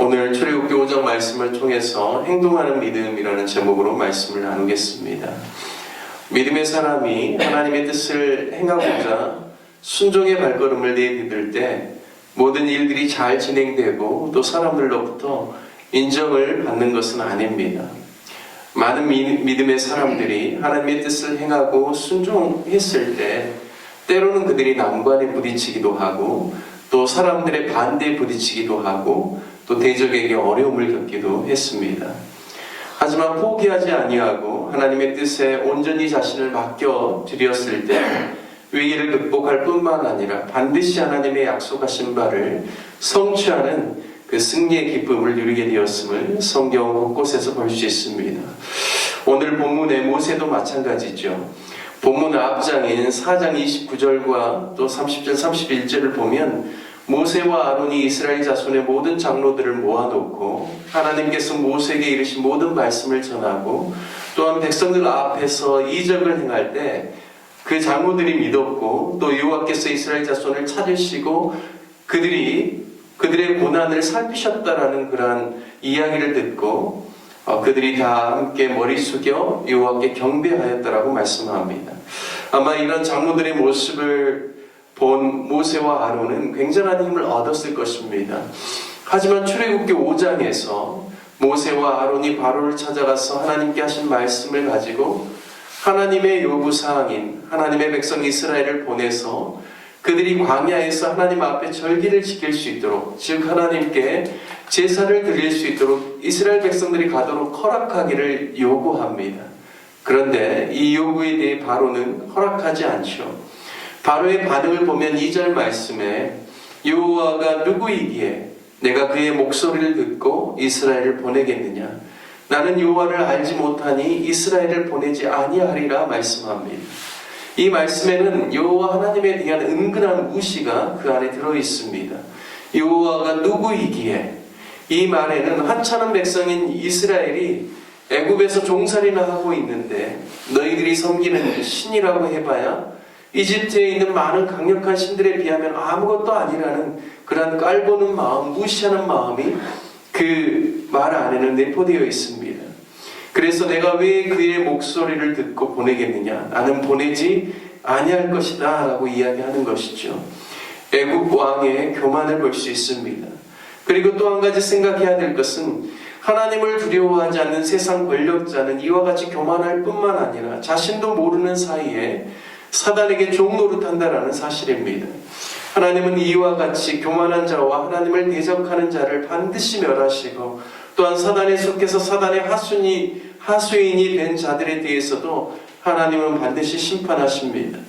오늘 출애굽기 5장 말씀을 통해서 행동하는 믿음이라는 제목으로 말씀을 나누겠습니다. 믿음의 사람이 하나님의 뜻을 행하고자 순종의 발걸음을 내디딜 때 모든 일들이 잘 진행되고 또 사람들로부터 인정을 받는 것은 아닙니다. 많은 믿음의 사람들이 하나님의 뜻을 행하고 순종했을 때 때로는 그들이 난관에 부딪히기도 하고 또 사람들의 반대에 부딪히기도 하고 또 대적에게 어려움을 겪기도 했습니다. 하지만 포기하지 아니하고 하나님의 뜻에 온전히 자신을 맡겨 드렸을 때 위기를 극복할 뿐만 아니라 반드시 하나님의 약속하신 바를 성취하는 그 승리의 기쁨을 누리게 되었음을 성경 곳곳에서 볼 수 있습니다. 오늘 본문의 모세도 마찬가지죠. 본문 앞장인 4장 29절과 또 30절 31절을 보면 모세와 아론이 이스라엘 자손의 모든 장로들을 모아놓고 하나님께서 모세에게 이르신 모든 말씀을 전하고 또한 백성들 앞에서 이적을 행할 때 그 장로들이 믿었고 또 여호와께서 이스라엘 자손을 찾으시고 그들의 고난을 살피셨다라는 그러한 이야기를 듣고 그들이 다 함께 머리 숙여 여호와께 경배하였다라고 말씀합니다. 아마 이런 장로들의 모습을 본 모세와 아론은 굉장한 힘을 얻었을 것입니다. 하지만 출애굽기 5장에서 모세와 아론이 바로를 찾아가서 하나님께 하신 말씀을 가지고 하나님의 요구사항인 하나님의 백성 이스라엘을 보내서 그들이 광야에서 하나님 앞에 절기를 지킬 수 있도록, 즉 하나님께 제사를 드릴 수 있도록 이스라엘 백성들이 가도록 허락하기를 요구합니다. 그런데 이 요구에 대해 바로는 허락하지 않죠. 바로의 반응을 보면 2절 말씀에 여호와가 누구이기에 내가 그의 목소리를 듣고 이스라엘을 보내겠느냐? 나는 여호와를 알지 못하니 이스라엘을 보내지 아니하리라 말씀합니다. 이 말씀에는 여호와 하나님에 대한 은근한 무시가 그 안에 들어있습니다. 여호와가 누구이기에, 이 말에는 하찮은 백성인 이스라엘이 애굽에서 종살이나 하고 있는데 너희들이 섬기는 신이라고 해봐야 이집트에 있는 많은 강력한 신들에 비하면 아무것도 아니라는 그런 깔보는 마음, 무시하는 마음이 그 말 안에는 내포되어 있습니다. 그래서 내가 왜 그의 목소리를 듣고 보내겠느냐? 나는 보내지 아니할 것이다 라고 이야기하는 것이죠. 애굽 왕의 교만을 볼 수 있습니다. 그리고 또 한 가지 생각해야 될 것은 하나님을 두려워하지 않는 세상 권력자는 이와 같이 교만할 뿐만 아니라 자신도 모르는 사이에 사단에게 종노릇한다라는 사실입니다. 하나님은 이와 같이 교만한 자와 하나님을 대적하는 자를 반드시 멸하시고 또한 사단에 속해서 사단의 하수인이 된 자들에 대해서도 하나님은 반드시 심판하십니다.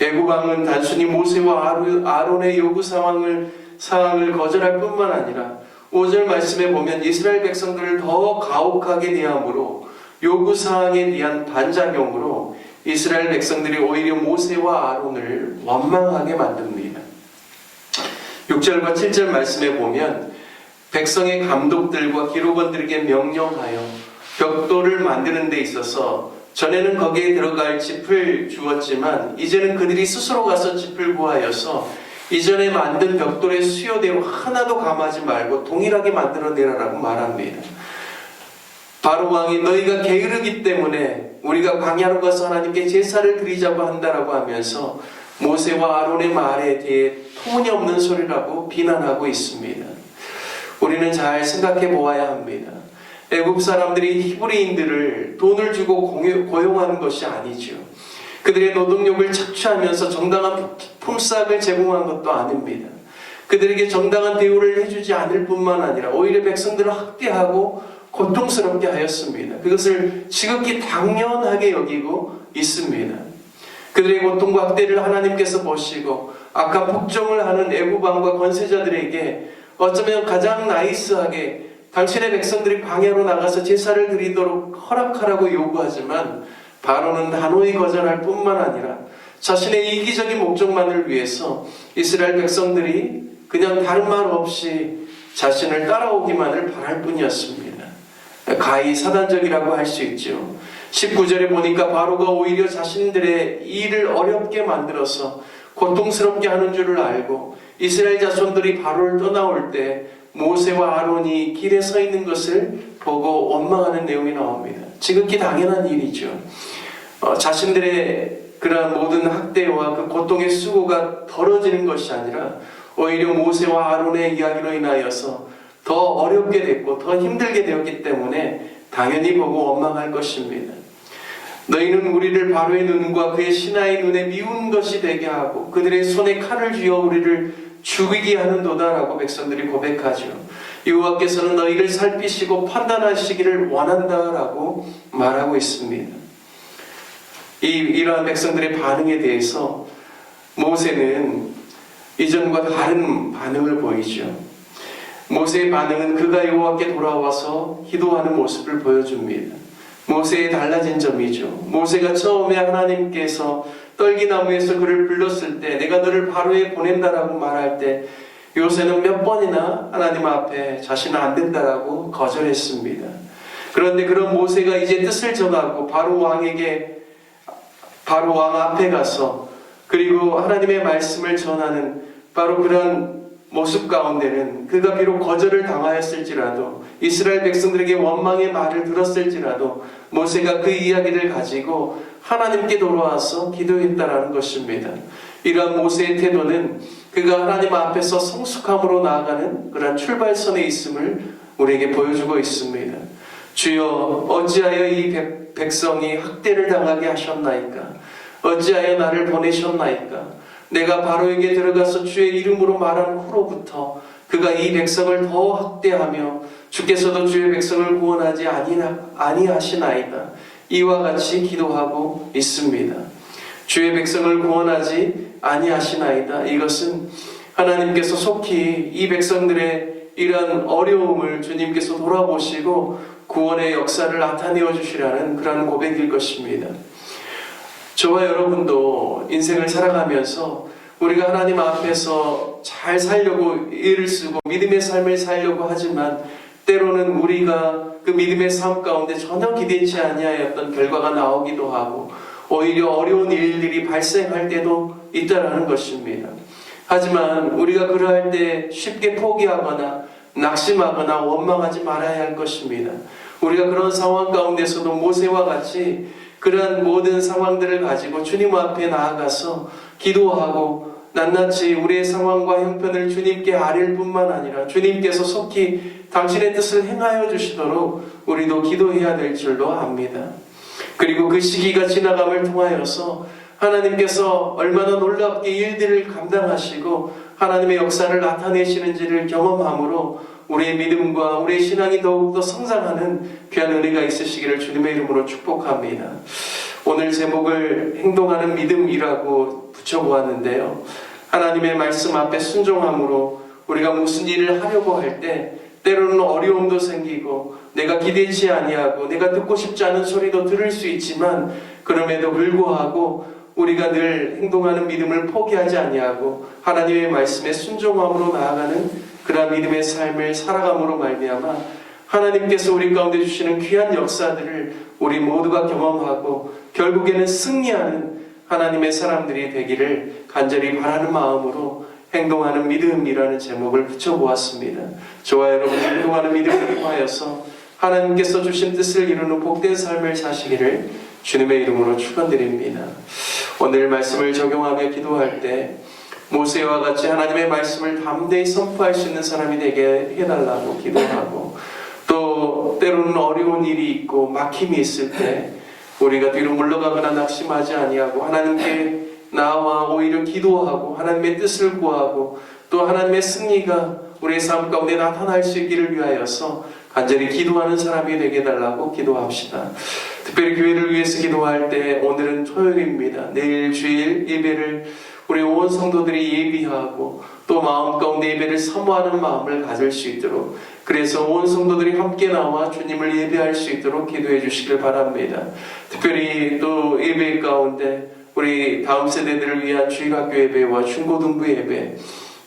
애굽 왕은 단순히 모세와 아론의 요구 사항을 거절할 뿐만 아니라 5절 말씀에 보면 이스라엘 백성들을 더 가혹하게 대함으로 요구 사항에 대한 반작용으로 이스라엘 백성들이 오히려 모세와 아론을 원망하게 만듭니다. 6절과 7절 말씀에 보면 백성의 감독들과 기록원들에게 명령하여 벽돌을 만드는 데 있어서 전에는 거기에 들어갈 짚을 주었지만 이제는 그들이 스스로 가서 짚을 구하여서 이전에 만든 벽돌의 수요대로 하나도 감하지 말고 동일하게 만들어내라라고 말합니다. 바로 왕이 너희가 게으르기 때문에 우리가 광야로 가서 하나님께 제사를 드리자고 한다라고 하면서 모세와 아론의 말에 대해 터무니없는 소리라고 비난하고 있습니다. 우리는 잘 생각해 보아야 합니다. 애굽 사람들이 히브리인들을 돈을 주고 고용하는 것이 아니죠. 그들의 노동력을 착취하면서 정당한 품삯을 제공한 것도 아닙니다. 그들에게 정당한 대우를 해주지 않을 뿐만 아니라 오히려 백성들을 학대하고 고통스럽게 하였습니다. 그것을 지극히 당연하게 여기고 있습니다. 그들의 고통과 학대를 하나님께서 보시고 악한 복종을 하는 애굽 왕과 권세자들에게 어쩌면 가장 나이스하게 당신의 백성들이 광야로 나가서 제사를 드리도록 허락하라고 요구하지만 바로는 단호히 거절할 뿐만 아니라 자신의 이기적인 목적만을 위해서 이스라엘 백성들이 그냥 다른 말 없이 자신을 따라오기만을 바랄 뿐이었습니다. 가히 사단적이라고 할 수 있죠. 19절에 보니까 바로가 오히려 자신들의 일을 어렵게 만들어서 고통스럽게 하는 줄을 알고 이스라엘 자손들이 바로를 떠나올 때 모세와 아론이 길에 서 있는 것을 보고 원망하는 내용이 나옵니다. 지극히 당연한 일이죠. 자신들의 그러한 모든 학대와 그 고통의 수고가 덜어지는 것이 아니라 오히려 모세와 아론의 이야기로 인하여서 더 어렵게 됐고 더 힘들게 되었기 때문에 당연히 보고 원망할 것입니다. 너희는 우리를 바로의 눈과 그의 신하의 눈에 미운 것이 되게 하고 그들의 손에 칼을 쥐어 우리를 죽이게 하는도다라고 백성들이 고백하죠. 여호와께서는 너희를 살피시고 판단하시기를 원한다라고 말하고 있습니다. 이러한 백성들의 반응에 대해서 모세는 이전과 다른 반응을 보이죠. 모세의 반응은 그가 여호와께 돌아와서 기도하는 모습을 보여줍니다. 모세의 달라진 점이죠. 모세가 처음에 하나님께서 떨기나무에서 그를 불렀을 때 내가 너를 바로에 보낸다라고 말할 때 요새는 몇 번이나 하나님 앞에 자신은 안 된다라고 거절했습니다. 그런데 그런 모세가 이제 뜻을 정하고 바로 왕 앞에 가서 그리고 하나님의 말씀을 전하는 바로 그런 모습 가운데는 그가 비록 거절을 당하였을지라도 이스라엘 백성들에게 원망의 말을 들었을지라도 모세가 그 이야기를 가지고 하나님께 돌아와서 기도했다라는 것입니다. 이러한 모세의 태도는 그가 하나님 앞에서 성숙함으로 나아가는 그런 출발선에 있음을 우리에게 보여주고 있습니다. 주여 어찌하여 이 백성이 학대를 당하게 하셨나이까? 어찌하여 나를 보내셨나이까? 내가 바로에게 들어가서 주의 이름으로 말한 후로부터 그가 이 백성을 더 학대하며 주께서도 주의 백성을 구원하지 아니하시나이다. 이와 같이 기도하고 있습니다. 주의 백성을 구원하지 아니하시나이다. 이것은 하나님께서 속히 이 백성들의 이러한 어려움을 주님께서 돌아보시고 구원의 역사를 나타내어 주시라는 그런 고백일 것입니다. 저와 여러분도 인생을 살아가면서 우리가 하나님 앞에서 잘 살려고 애를 쓰고 믿음의 삶을 살려고 하지만 때로는 우리가 그 믿음의 삶 가운데 전혀 기대치 아니하였던 결과가 나오기도 하고 오히려 어려운 일들이 발생할 때도 있다라는 것입니다. 하지만 우리가 그러할 때 쉽게 포기하거나 낙심하거나 원망하지 말아야 할 것입니다. 우리가 그런 상황 가운데서도 모세와 같이 그러한 모든 상황들을 가지고 주님 앞에 나아가서 기도하고 낱낱이 우리의 상황과 형편을 주님께 아릴 뿐만 아니라 주님께서 속히 당신의 뜻을 행하여 주시도록 우리도 기도해야 될 줄로 압니다. 그리고 그 시기가 지나감을 통하여서 하나님께서 얼마나 놀랍게 일들을 감당하시고 하나님의 역사를 나타내시는지를 경험함으로 우리의 믿음과 우리의 신앙이 더욱더 성장하는 귀한 은혜가 있으시기를 주님의 이름으로 축복합니다. 오늘 제목을 행동하는 믿음이라고 붙여보았는데요. 하나님의 말씀 앞에 순종함으로 우리가 무슨 일을 하려고 할 때 때로는 어려움도 생기고 내가 기대치 아니하고 내가 듣고 싶지 않은 소리도 들을 수 있지만 그럼에도 불구하고 우리가 늘 행동하는 믿음을 포기하지 아니하고 하나님의 말씀에 순종함으로 나아가는 그러한 믿음의 삶을 살아감으로 말미암아 하나님께서 우리 가운데 주시는 귀한 역사들을 우리 모두가 경험하고 결국에는 승리하는 하나님의 사람들이 되기를 간절히 바라는 마음으로 행동하는 믿음이라는 제목을 붙여보았습니다. 저와 여러분이 행동하는 믿음을 통하여서 하나님께서 주신 뜻을 이루는 복된 삶을 사시기를 주님의 이름으로 축원드립니다. 오늘 말씀을 적용하며 기도할 때 모세와 같이 하나님의 말씀을 담대히 선포할 수 있는 사람이 되게 해달라고 기도하고 또 때로는 어려운 일이 있고 막힘이 있을 때 우리가 뒤로 물러가거나 낙심하지 아니하고 하나님께 나와 오히려 기도하고 하나님의 뜻을 구하고 또 하나님의 승리가 우리의 삶 가운데 나타날 수 있기를 위하여서 간절히 기도하는 사람이 되게 해달라고 기도합시다. 특별히 교회를 위해서 기도할 때 오늘은 토요일입니다. 내일 주일 예배를 우리 온 성도들이 예비하고 또 마음 가운데 예배를 사모하는 마음을 가질 수 있도록 그래서 온 성도들이 함께 나와 주님을 예배할 수 있도록 기도해 주시길 바랍니다. 특별히 또 예배 가운데 우리 다음 세대들을 위한 주일학교 예배와 중고등부 예배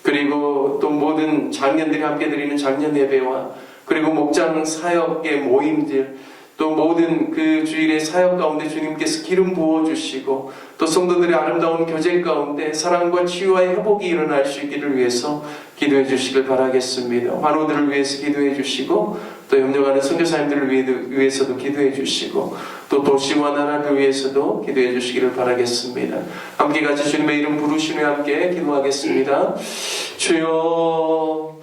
그리고 또 모든 장년들이 함께 드리는 장년 예배와 그리고 목장 사역의 모임들 또 모든 그 주일의 사역 가운데 주님께서 기름 부어주시고 또 성도들의 아름다운 교제 가운데 사랑과 치유와 회복이 일어날 수 있기를 위해서 기도해 주시길 바라겠습니다. 환우들을 위해서 기도해 주시고 또 협력하는 선교사님들을 위해서도 기도해 주시고 또 도시와 나라를 위해서도 기도해 주시기를 바라겠습니다. 함께 같이 주님의 이름 부르시며 함께 기도하겠습니다. 주여